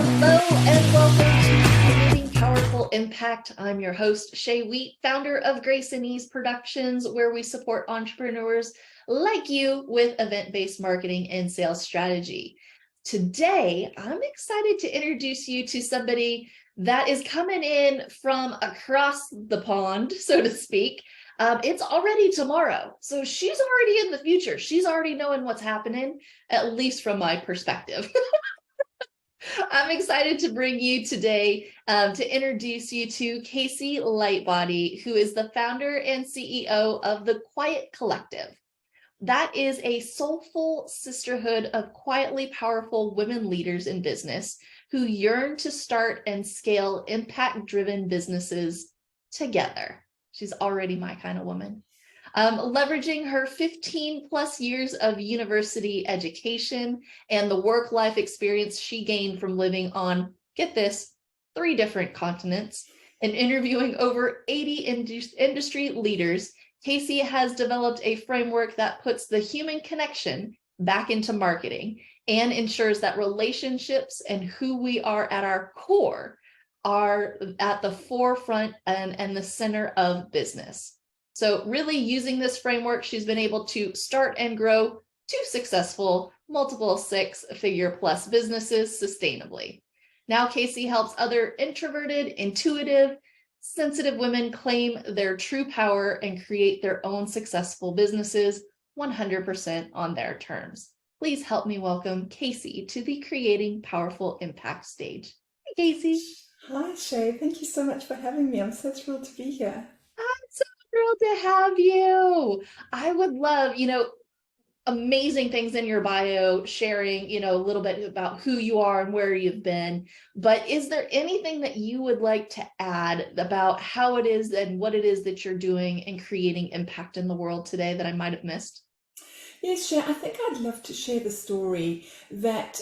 Hello and welcome to Creating Powerful Impact. I'm your host, Shay Wheat, founder of Grace and Ease Productions, where we support entrepreneurs like you with event-based marketing and sales strategy. Today, I'm excited to introduce you to somebody that is coming in from across the pond, so to speak. It's already tomorrow, so she's already in the future. She's already knowing what's happening, at least from my perspective. I'm excited to bring you today to introduce you to Casey Lightbody, who is the founder and CEO of The Quiet Collective. That is a soulful sisterhood of quietly powerful women leaders in business who yearn to start and scale impact-driven businesses together. She's already my kind of woman. Leveraging her 15 plus years of university education and the work-life experience she gained from living on, get this, 3 different continents and interviewing over 80 industry leaders, Casey has developed a framework that puts the human connection back into marketing and ensures that relationships and who we are at our core are at the forefront and the center of business. So really using this framework, she's been able to start and grow 2 successful, multiple 6-figure plus businesses sustainably. Now Casey helps other introverted, intuitive, sensitive women claim their true power and create their own successful businesses 100% on their terms. Please help me welcome Casey to the Creating Powerful Impact stage. Hi, Casey. Hi, Shay. Thank you so much for having me. I'm so thrilled to be here. I'm so thrilled to have you. I would love, amazing things in your bio, sharing, a little bit about who you are and where you've been. But is there anything that you would like to add about how it is and what it is that you're doing and creating impact in the world today that I might have missed? Yes, Shay, I think I'd love to share the story that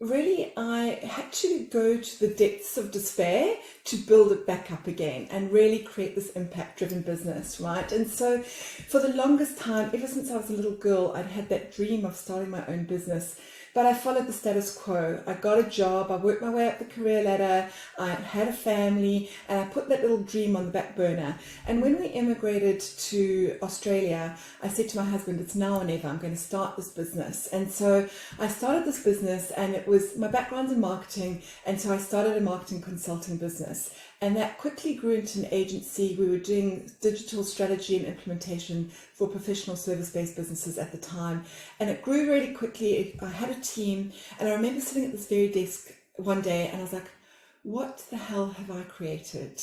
really I had to go to the depths of despair to build it back up again and really create this impact-driven business, right? And so for the longest time, ever since I was a little girl, I'd had that dream of starting my own business. But I followed the status quo. I got a job, I worked my way up the career ladder, I had a family, and I put that little dream on the back burner. And when we immigrated to Australia, I said to my husband, it's now or never, I'm going to start this business. And so I started this business, and it was, my background's in marketing, and so I started a marketing consulting business. And that quickly grew into an agency. We were doing digital strategy and implementation for professional service-based businesses at the time. And it grew really quickly. I had a team, and I remember sitting at this very desk one day, and I was like, what the hell have I created?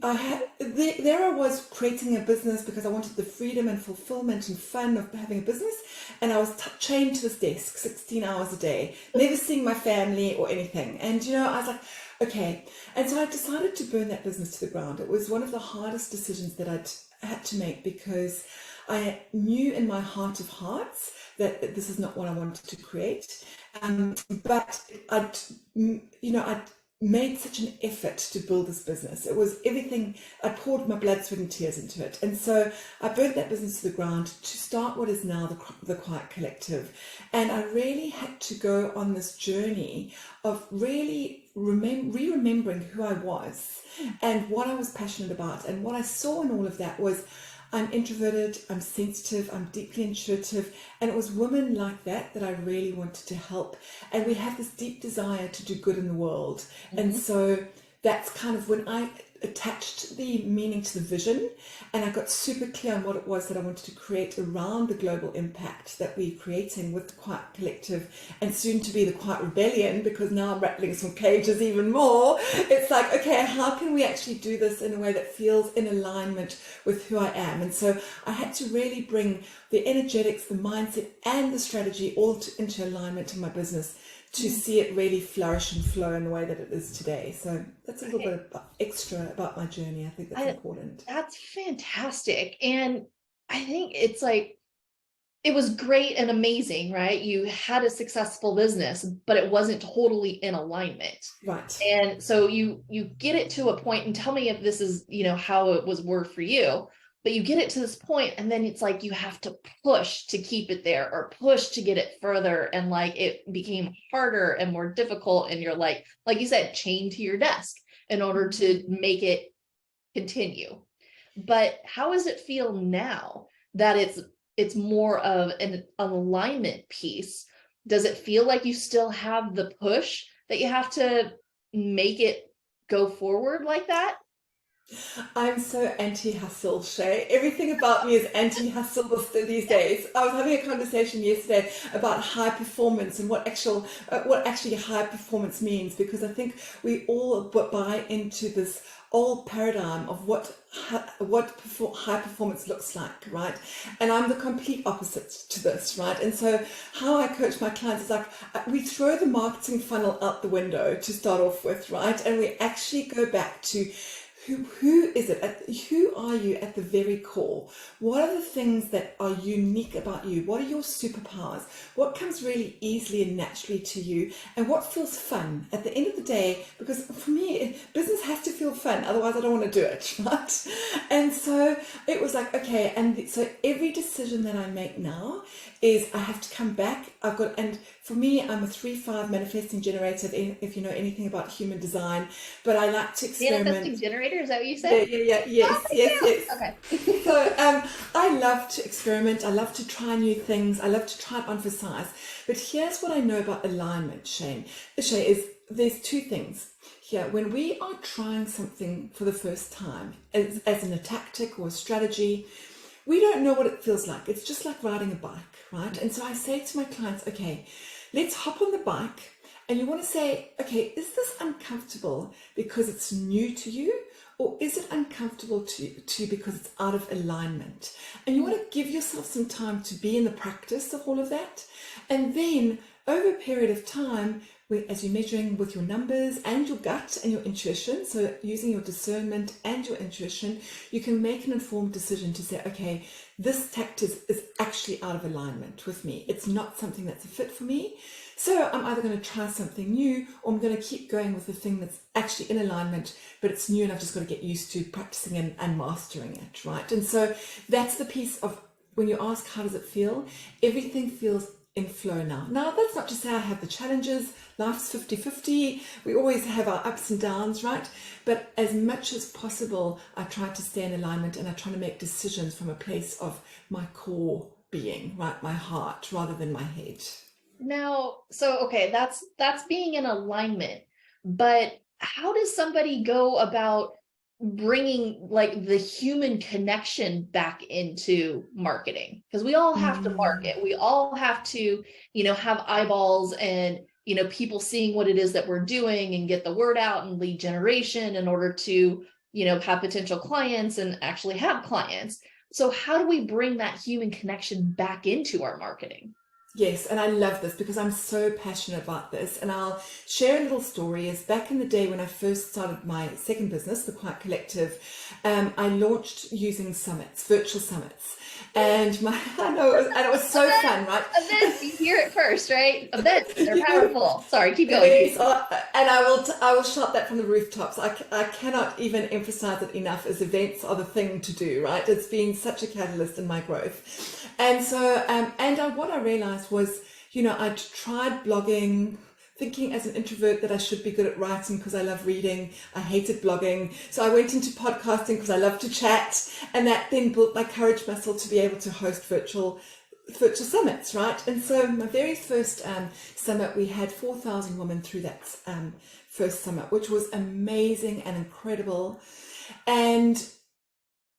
There I was creating a business because I wanted the freedom and fulfillment and fun of having a business. And I was chained to this desk 16 hours a day, never seeing my family or anything. And, I was like, okay. And so I decided to burn that business to the ground. It was one of the hardest decisions that I'd had to make because I knew in my heart of hearts that this is not what I wanted to create. But I'd made such an effort to build this business. It was everything. I poured my blood, sweat and tears into it. And so I burnt that business to the ground to start what is now the Quiet Collective. And I really had to go on this journey of really remembering who I was and what I was passionate about. And what I saw in all of that was I'm introverted, I'm sensitive, I'm deeply intuitive, and it was women like that that I really wanted to help. And we have this deep desire to do good in the world. Mm-hmm. And so that's kind of when I attached the meaning to the vision, and I got super clear on what it was that I wanted to create around the global impact that we're creating with the Quiet Collective, and soon to be the Quiet Rebellion, because now I'm rattling some cages even more. It's like, okay, how can we actually do this in a way that feels in alignment with who I am? And so I had to really bring the energetics, the mindset, and the strategy all into alignment in my business to see it really flourish and flow in the way that it is today. So that's a little bit of extra about my journey. I think that's important. That's fantastic. And I think it's like, it was great and amazing, right? You had a successful business, but it wasn't totally in alignment. Right. And so you get it to a point, and tell me if this is, how it was worked for you, but you get it to this point and then it's like you have to push to keep it there or push to get it further, and like it became harder and more difficult, and you're like you said, chained to your desk in order to make it continue. But how does it feel now that it's more of an alignment piece? Does it feel like you still have the push that you have to make it go forward like that? I'm so anti-hustle, Shay. Everything about me is anti-hustle these days. I was having a conversation yesterday about high performance and what actually high performance means, because I think we all buy into this old paradigm of what high performance looks like, right? And I'm the complete opposite to this, right? And so how I coach my clients is like, we throw the marketing funnel out the window to start off with, right? And we actually go back to who is it? Who are you at the very core? What are the things that are unique about you? What are your superpowers? What comes really easily and naturally to you? And what feels fun at the end of the day? Because for me, business has to feel fun. Otherwise, I don't want to do it, right? And so it was like, okay. And so every decision that I make now is I have to come back. And for me, I'm a 3-5 manifesting generator, if you know anything about human design, but I like to experiment. Manifesting generator, is that what you said? Yeah, yes. Okay. So I love to experiment. I love to try new things. I love to try and emphasize. But here's what I know about alignment, Shay, is there's two things here. When we are trying something for the first time, as in a tactic or a strategy, we don't know what it feels like. It's just like riding a bike, right? And so I say to my clients, okay, let's hop on the bike. And you want to say, okay, is this uncomfortable because it's new to you? Or is it uncomfortable to you because it's out of alignment? And you want to give yourself some time to be in the practice of all of that. And then over a period of time, as you're measuring with your numbers and your gut and your intuition, so using your discernment and your intuition, you can make an informed decision to say, okay, this tactic is actually out of alignment with me. It's not something that's a fit for me. So I'm either going to try something new, or I'm going to keep going with the thing that's actually in alignment, but it's new and I've just got to get used to practicing and mastering it, right? And so that's the piece of when you ask, how does it feel? Everything feels in flow now. Now, that's not to say I have the challenges. Life's 50-50. We always have our ups and downs, right? But as much as possible, I try to stay in alignment, and I try to make decisions from a place of my core being, right? My heart, rather than my head. Now, so, okay, that's being in alignment, but how does somebody go about bringing like the human connection back into marketing? Because we all have to market. We all have to, have eyeballs and, people seeing what it is that we're doing and get the word out and lead generation in order to, have potential clients and actually have clients. So how do we bring that human connection back into our marketing? Yes, and I love this because I'm so passionate about this. And I'll share a little story. Is back in the day when I first started my second business, The Quiet Collective, I launched using summits, virtual summits. And it was so fun, right? Events, you hear it first, right? Events, they're powerful. Sorry, keep going. Yes, and I will shout that from the rooftops. I cannot even emphasize it enough, as events are the thing to do, right? It's been such a catalyst in my growth. And so, what I realized was, I'd tried blogging, thinking as an introvert that I should be good at writing because I love reading. I hated blogging. So I went into podcasting because I love to chat. And that then built my courage muscle to be able to host virtual summits, right? And so my very first summit, we had 4,000 women through that first summit, which was amazing and incredible. And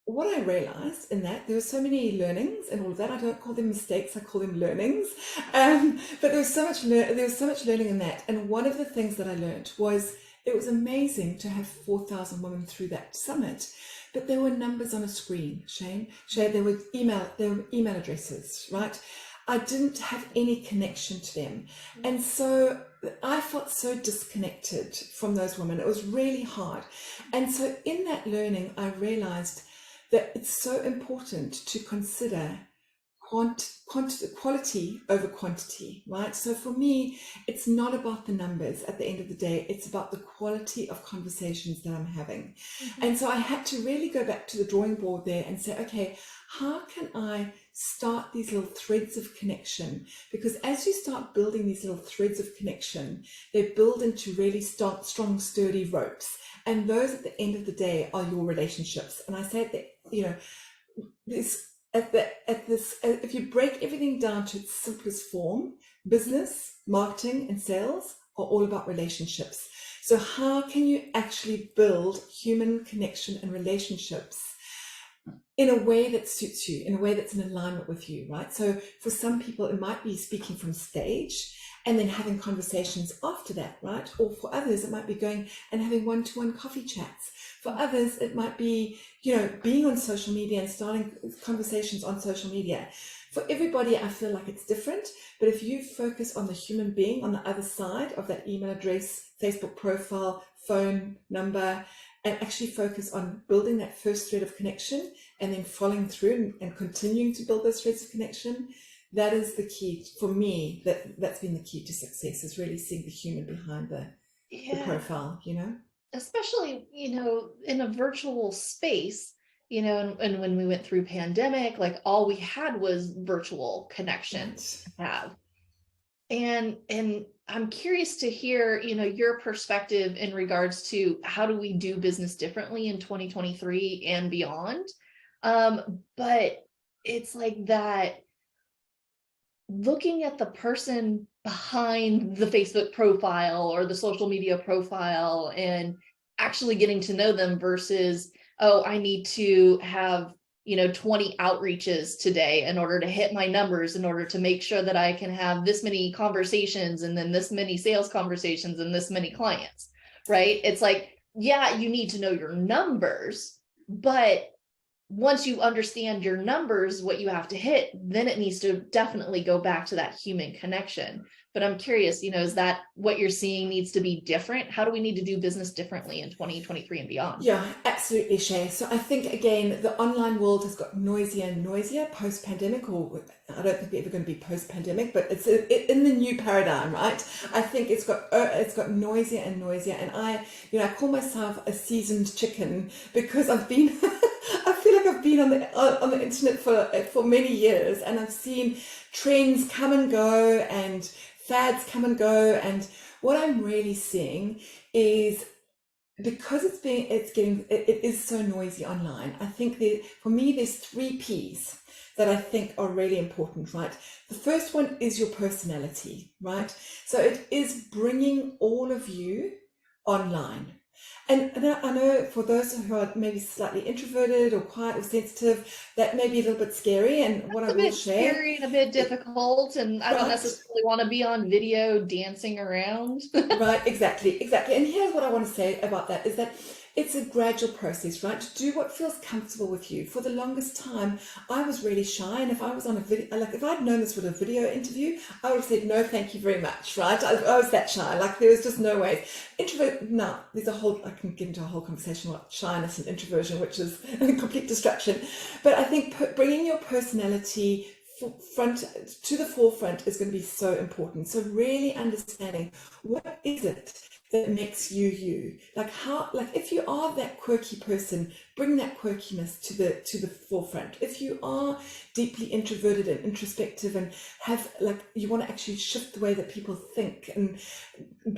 what I realized in that, there were so many learnings and all of that. I don't call them mistakes, I call them learnings. But there was so much learning in that. And one of the things that I learned was it was amazing to have 4,000 women through that summit. But there were numbers on a screen, Shane, there were email addresses, right? I didn't have any connection to them. And so I felt so disconnected from those women. It was really hard. And so in that learning, I realized that it's so important to consider quality over quantity, right? So for me, it's not about the numbers at the end of the day. It's about the quality of conversations that I'm having. And so I had to really go back to the drawing board there and say, okay, how can I start these little threads of connection? Because as you start building these little threads of connection, they build into really strong, sturdy ropes. And those at the end of the day are your relationships. And I say that, you know, if you break everything down to its simplest form, business, marketing, and sales are all about relationships. So how can you actually build human connection and relationships in a way that suits you, in a way that's in alignment with you, right? So for some people, it might be speaking from stage and then having conversations after that, right? Or for others, it might be going and having one-to-one coffee chats. For others, it might be, you know, being on social media and starting conversations on social media. For everybody, I feel like it's different. But if you focus on the human being on the other side of that email address, Facebook profile, phone number, and actually focus on building that first thread of connection and then following through and continuing to build those threads of connection, that is the key for me. That's been the key to success, is really seeing the human behind the profile, you know? Especially, you know, in a virtual space, you know, and when we went through pandemic, like all we had was virtual connections to have. And I'm curious to hear, you know, your perspective in regards to how do we do business differently in 2023 and beyond. But it's like that, looking at the person behind the Facebook profile or the social media profile and actually getting to know them versus, oh, I need to have, you know, 20 outreaches today in order to hit my numbers, in order to make sure that I can have this many conversations and then this many sales conversations and this many clients, right? It's like, yeah, you need to know your numbers, but once you understand your numbers, what you have to hit, then it needs to definitely go back to that human connection. But I'm curious, you know, is that what you're seeing needs to be different? How do we need to do business differently in 2023 and beyond? Yeah, absolutely, Shay. So I think, again, the online world has got noisier and noisier post-pandemic, or I don't think we're ever going to be post-pandemic, but it's in the new paradigm, right? I think it's got noisier and noisier. And I call myself a seasoned chicken because I've been, I feel like I've been on the internet for many years, and I've seen trends come and go and fads come and go. And what I'm really seeing is, because it is so noisy online, I think for me there's 3 P's that I think are really important, right? The first one is your personality, right? So it is bringing all of you online. And I know for those who are maybe slightly introverted or quiet or sensitive, that may be a little bit scary. And what I will share, scary and a bit difficult, and I don't necessarily want to be on video dancing around. Right, exactly. And here's what I want to say about that, is that it's a gradual process, right? To do what feels comfortable with you. For the longest time, I was really shy, and if I was on a video, like if I'd known this was a video interview, I would have said, no, thank you very much, right? I was that shy, like there was just no way. Introvert, no, I can get into a whole conversation about shyness and introversion, which is a complete distraction. But I think bringing your personality to the forefront is going to be so important. So really understanding, what is it that makes you you? Like if you are that quirky person, bring that quirkiness to the forefront. If you are deeply introverted and introspective and you want to actually shift the way that people think, and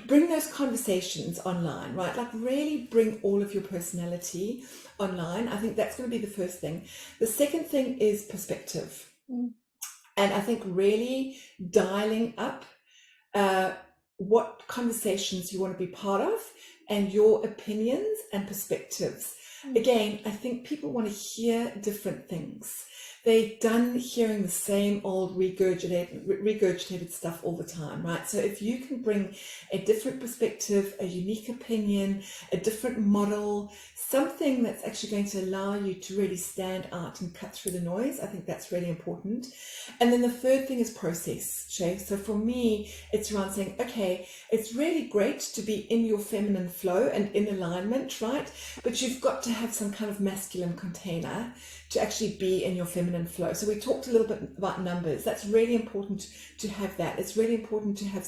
bring those conversations online, right? Like really bring all of your personality online. I think that's going to be the first thing. The second thing is perspective. And I think really dialing up what conversations you want to be part of and your opinions and perspectives. Again, I think people want to hear different things. They're done hearing the same old regurgitated stuff all the time, right? So if you can bring a different perspective, a unique opinion, a different model, something that's actually going to allow you to really stand out and cut through the noise, I think that's really important. And then the third thing is process, Shay. So for me, it's around saying, okay, it's really great to be in your feminine flow and in alignment, right? But you've got to have some kind of masculine container to actually be in your feminine flow. So we talked a little bit about numbers. That's really important to have that. It's really important to have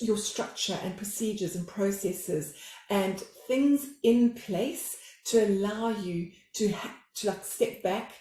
your structure and procedures and processes and things in place to allow you to like step back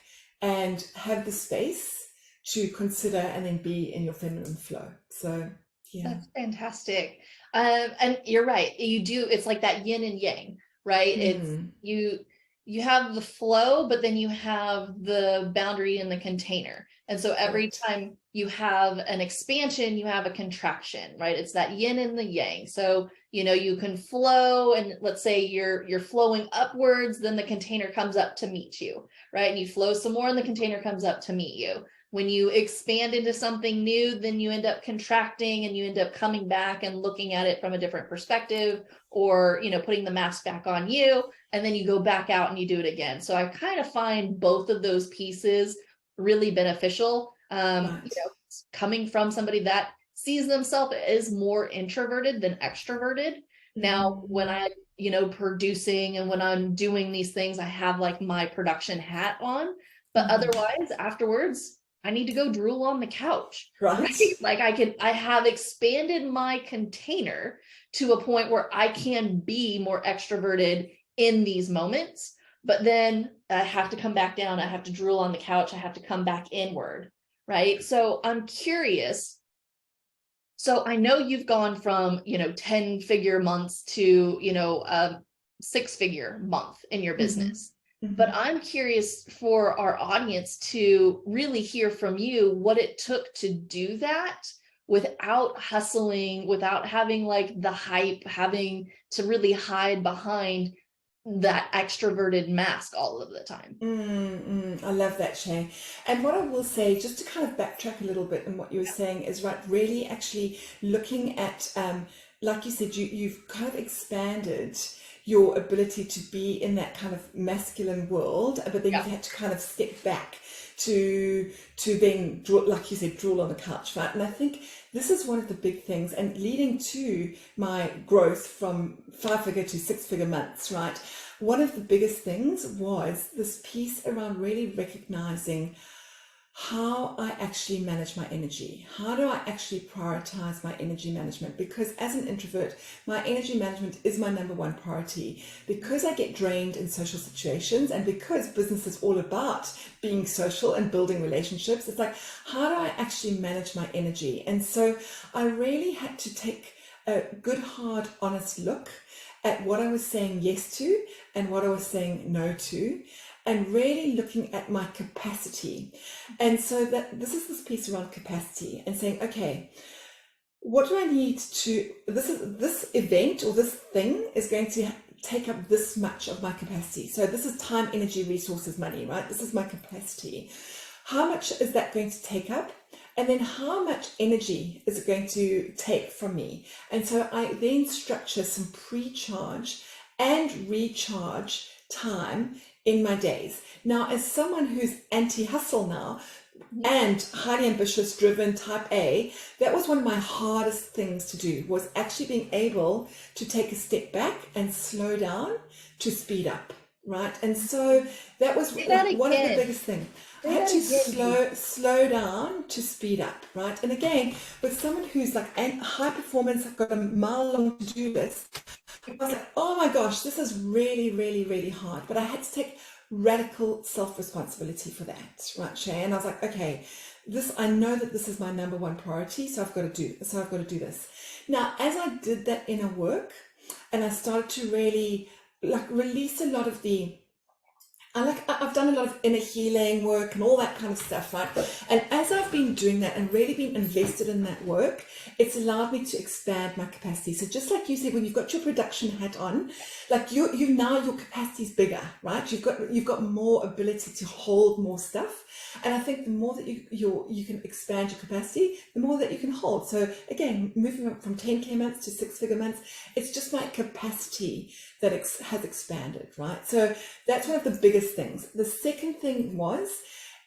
and have the space to consider and then be in your feminine flow. So yeah. That's fantastic. And you're right. It's like that yin and yang, right? It's you have the flow, but then you have the boundary in the container. And so every time you have an expansion, you have a contraction, right? It's that yin and the yang. So, you can flow, and let's say you're flowing upwards, then the container comes up to meet you, right? And you flow some more and the container comes up to meet you. When you expand into something new, then you end up contracting and you end up coming back and looking at it from a different perspective, or, putting the mask back on you, and then you go back out and you do it again. So I kind of find both of those pieces really beneficial. Coming from somebody that sees themselves as more introverted than extroverted. Now, when I, producing and when I'm doing these things, I have like my production hat on, but otherwise afterwards, I need to go drool on the couch. Right. Like I have expanded my container to a point where I can be more extroverted in these moments, but then I have to come back down. I have to drool on the couch. I have to come back inward. Right. So I'm curious. So I know you've gone from, 10-figure months to, a 6-figure month in your business. But I'm curious for our audience to really hear from you what it took to do that without hustling, without having like the hype, having to really hide behind that extroverted mask all of the time. I love that, Shay. And what I will say, just to kind of backtrack a little bit in what you were saying, is right, really actually looking at, like you said, you've kind of expanded your ability to be in that kind of masculine world, but then you've had to kind of step back to then draw, like you said, drool on the couch, right? And I think this is one of the big things, and leading to my growth from 5-figure to 6-figure months, right? One of the biggest things was this piece around really recognizing how I actually manage my energy. How do I actually prioritize my energy management? Because as an introvert, my energy management is my number one priority. Because I get drained in social situations, and because business is all about being social and building relationships, it's like, how do I actually manage my energy? And so I really had to take a good, hard, honest look at what I was saying yes to and what I was saying no to, and really looking at my capacity. And so that this is this piece around capacity and saying, okay, what do I need to, this event or this thing is going to take up this much of my capacity. So this is time, energy, resources, money, right? This is my capacity. How much is that going to take up? And then how much energy is it going to take from me? And so I then structure some pre-charge and recharge time in my days. Now, as someone who's anti-hustle now and highly ambitious, driven, type A, that was one of my hardest things to do, was actually being able to take a step back and slow down to speed up, right? And so that was one of the biggest things. I had to slow down to speed up, right? And again, with someone who's like high performance, I've got a mile long to-do list, I was like, oh my gosh, this is really, really, really hard. But I had to take radical self-responsibility for that, right, Shay? And I was like, okay, I know that this is my number one priority, so I've got to do this. Now, as I did that inner work, and I started to really like release a lot of I've done a lot of inner healing work and all that kind of stuff, right? And as I've been doing that and really been invested in that work, it's allowed me to expand my capacity. So just like you said, when you've got your production hat on, like you now your capacity is bigger, right? You've got more ability to hold more stuff. And I think the more that you can expand your capacity, the more that you can hold. So again, moving up from 10K months to 6-figure months, it's just my capacity that has expanded, right? So that's one of the biggest things. The second thing was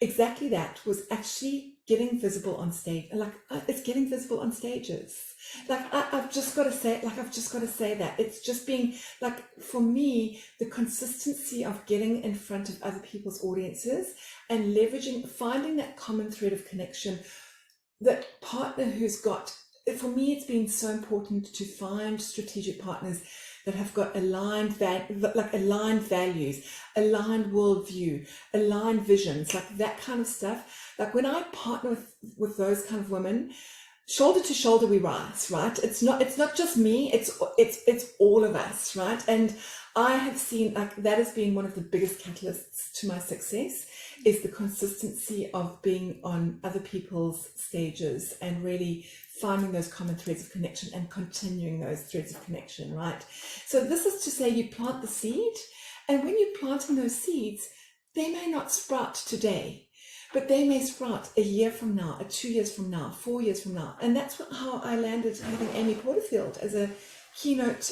exactly that, was actually getting visible on stage. Like it's getting visible on stages. Like I've just got to say, that it's just being like, for me, the consistency of getting in front of other people's audiences and leveraging, finding that common thread of connection, that partner who's got, for me, it's been so important to find strategic partners that have got aligned values, aligned worldview, aligned visions, like that kind of stuff. Like when I partner with those kind of women, shoulder to shoulder we rise, right? It's not just me, it's all of us, right? And I have seen like that as being one of the biggest catalysts to my success, is the consistency of being on other people's stages and really finding those common threads of connection and continuing those threads of connection, right? So this is to say, you plant the seed, and when you're planting those seeds, they may not sprout today, but they may sprout a year from now, 2 years from now, 4 years from now. And that's how I landed having Amy Porterfield as a keynote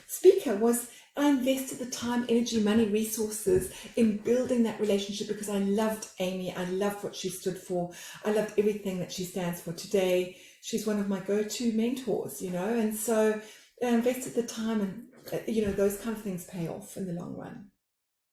speaker. Was I invested the time, energy, money, resources in building that relationship because I loved Amy. I loved what she stood for. I loved everything that she stands for. Today, she's one of my go-to mentors, and so I invested the time, and, those kind of things pay off in the long run.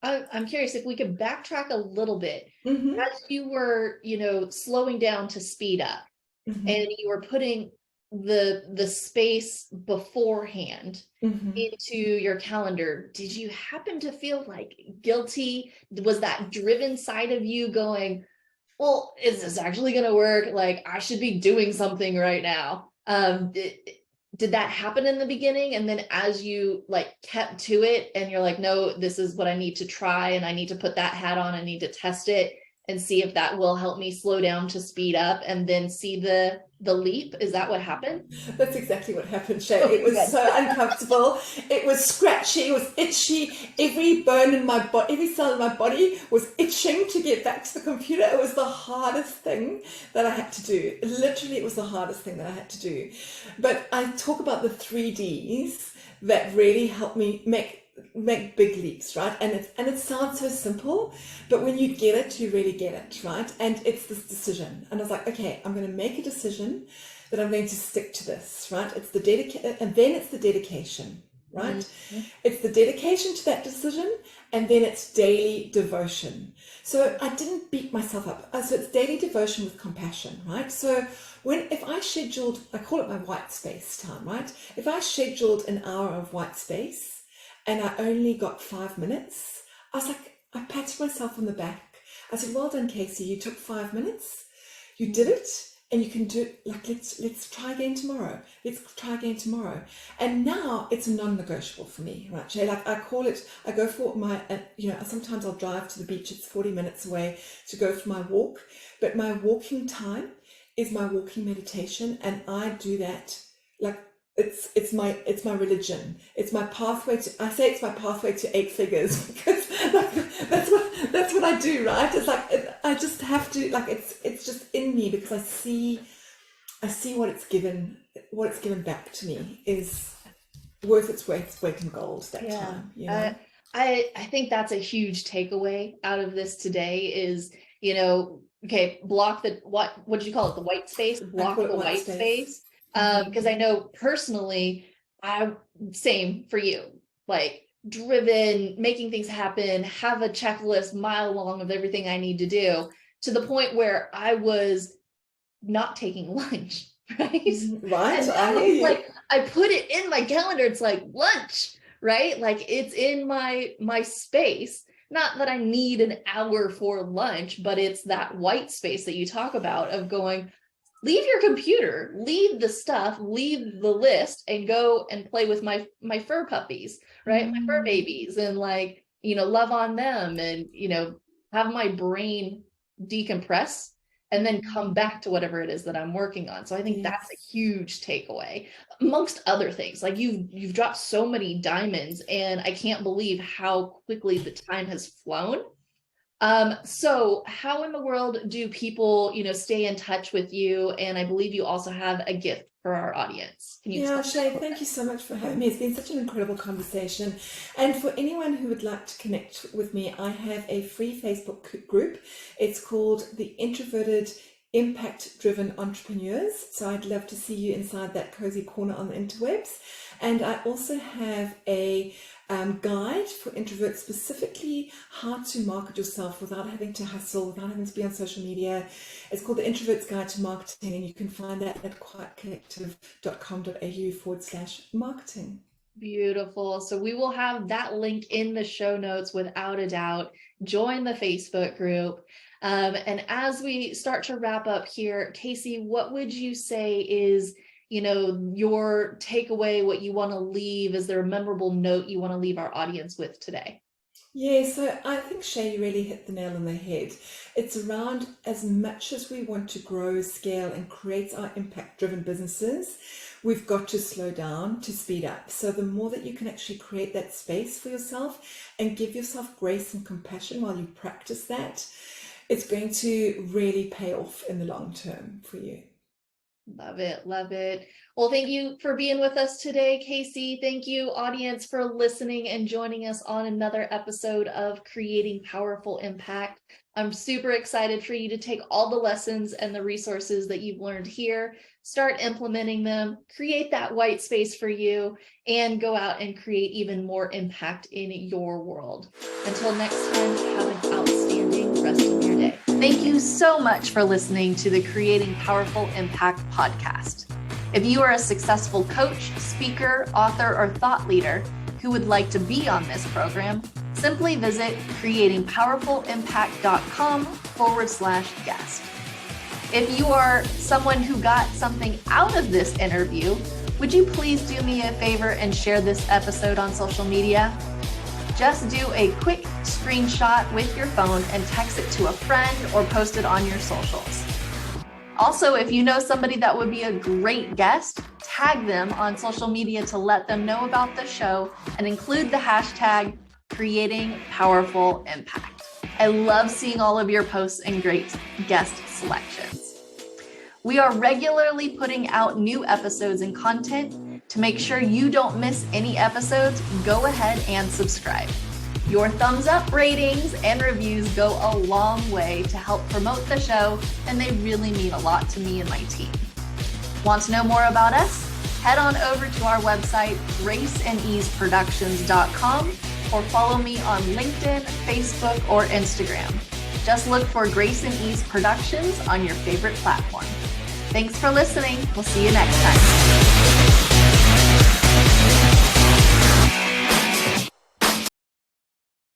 I'm curious if we could backtrack a little bit. Mm-hmm. As you were, slowing down to speed up, Mm-hmm. and you were putting the space beforehand Mm-hmm. into your calendar, did you happen to feel like guilty? Was that driven side of you going, well, is this actually going to work? Like, I should be doing something right now. Did that happen in the beginning? And then as you like kept to it and you're like, no, this is what I need to try, and I need to put that hat on, I need to test it and see if that will help me slow down to speed up and then see the leap. Is that what happened? That's exactly what happened, Shay. It was so uncomfortable. It was scratchy. It was itchy. Every bone in my body, every cell in my body was itching to get back to the computer. It was the hardest thing that I had to do. Literally, it was the hardest thing that I had to do. But I talk about the 3Ds that really helped me make big leaps, right? And it sounds so simple, but when you get it, you really get it, right? And it's this decision. And I was like, okay, I'm going to make a decision that I'm going to stick to this, right? It's the dedication, and then it's the dedication, right? Mm-hmm. It's the dedication to that decision, and then it's daily devotion. So I didn't beat myself up. So it's daily devotion with compassion, right? So if I scheduled, I call it my white space time, right? If I scheduled an hour of white space, and I only got 5 minutes, I was like, I patted myself on the back. I said, well done, Casey, you took 5 minutes, you did it, and you can do it. Like, let's try again tomorrow. Let's try again tomorrow. And now it's a non-negotiable for me, right, Shay? Like I call it, I go for my, sometimes I'll drive to the beach, it's 40 minutes away to go for my walk, but my walking time is my walking meditation, and I do that like, it's my religion. It's my pathway to, I say it's my pathway to 8 figures, because like, that's what I do, right? It's like, I just have to, like, it's just in me, because I see what it's given back to me is worth its weight in gold that time. I think that's a huge takeaway out of this today is, okay, block the, what did you call it? The white space? Block the white space. Because I know personally, same for you, like driven, making things happen, have a checklist mile long of everything I need to do, to the point where I was not taking lunch, right? Right. I put it in my calendar. It's like lunch, right? Like it's in my space. Not that I need an hour for lunch, but it's that white space that you talk about of going, leave your computer, leave the stuff, leave the list, and go and play with my fur puppies, right? My fur babies, and like, love on them, and, have my brain decompress and then come back to whatever it is that I'm working on. So I think that's a huge takeaway, amongst other things. Like you've dropped so many diamonds, and I can't believe how quickly the time has flown. So how in the world do people, stay in touch with you? And I believe you also have a gift for our audience. Can you Shay, thank you so much for having me. It's been such an incredible conversation. And for anyone who would like to connect with me, I have a free Facebook group. It's called the Introverted impact-driven entrepreneurs. So I'd love to see you inside that cozy corner on the interwebs. And I also have a guide for introverts, specifically how to market yourself without having to hustle, without having to be on social media. It's called the Introvert's Guide to Marketing, and you can find that at quietcollective.com.au/marketing. Beautiful. So we will have that link in the show notes without a doubt. Join the Facebook group. And as we start to wrap up here, Casey, what would you say is, your takeaway, what you want to leave? Is there a memorable note you want to leave our audience with today? Yeah, so I think Shay really hit the nail on the head. It's around, as much as we want to grow, scale, and create our impact-driven businesses, we've got to slow down to speed up. So the more that you can actually create that space for yourself and give yourself grace and compassion while you practice that, it's going to really pay off in the long term for you. Love it. Love it. Well, thank you for being with us today, Casey. Thank you, audience, for listening and joining us on another episode of Creating Powerful Impact. I'm super excited for you to take all the lessons and the resources that you've learned here, start implementing them, create that white space for you, and go out and create even more impact in your world. Until next time, have an outstanding rest of your day. Thank you so much for listening to the Creating Powerful Impact podcast. If you are a successful coach, speaker, author, or thought leader who would like to be on this program, simply visit creatingpowerfulimpact.com/guest. If you are someone who got something out of this interview, would you please do me a favor and share this episode on social media? Just do a quick screenshot with your phone and text it to a friend or post it on your socials. Also, if you know somebody that would be a great guest, tag them on social media to let them know about the show and include the hashtag Creating Powerful Impact. I love seeing all of your posts and great guest selections. We are regularly putting out new episodes and content. To make sure you don't miss any episodes, go ahead and subscribe. Your thumbs up, ratings, and reviews go a long way to help promote the show, and they really mean a lot to me and my team. Want to know more about us? Head on over to our website, graceandeaseproductions.com, or follow me on LinkedIn, Facebook, or Instagram. Just look for Grace and Ease Productions on your favorite platform. Thanks for listening. We'll see you next time.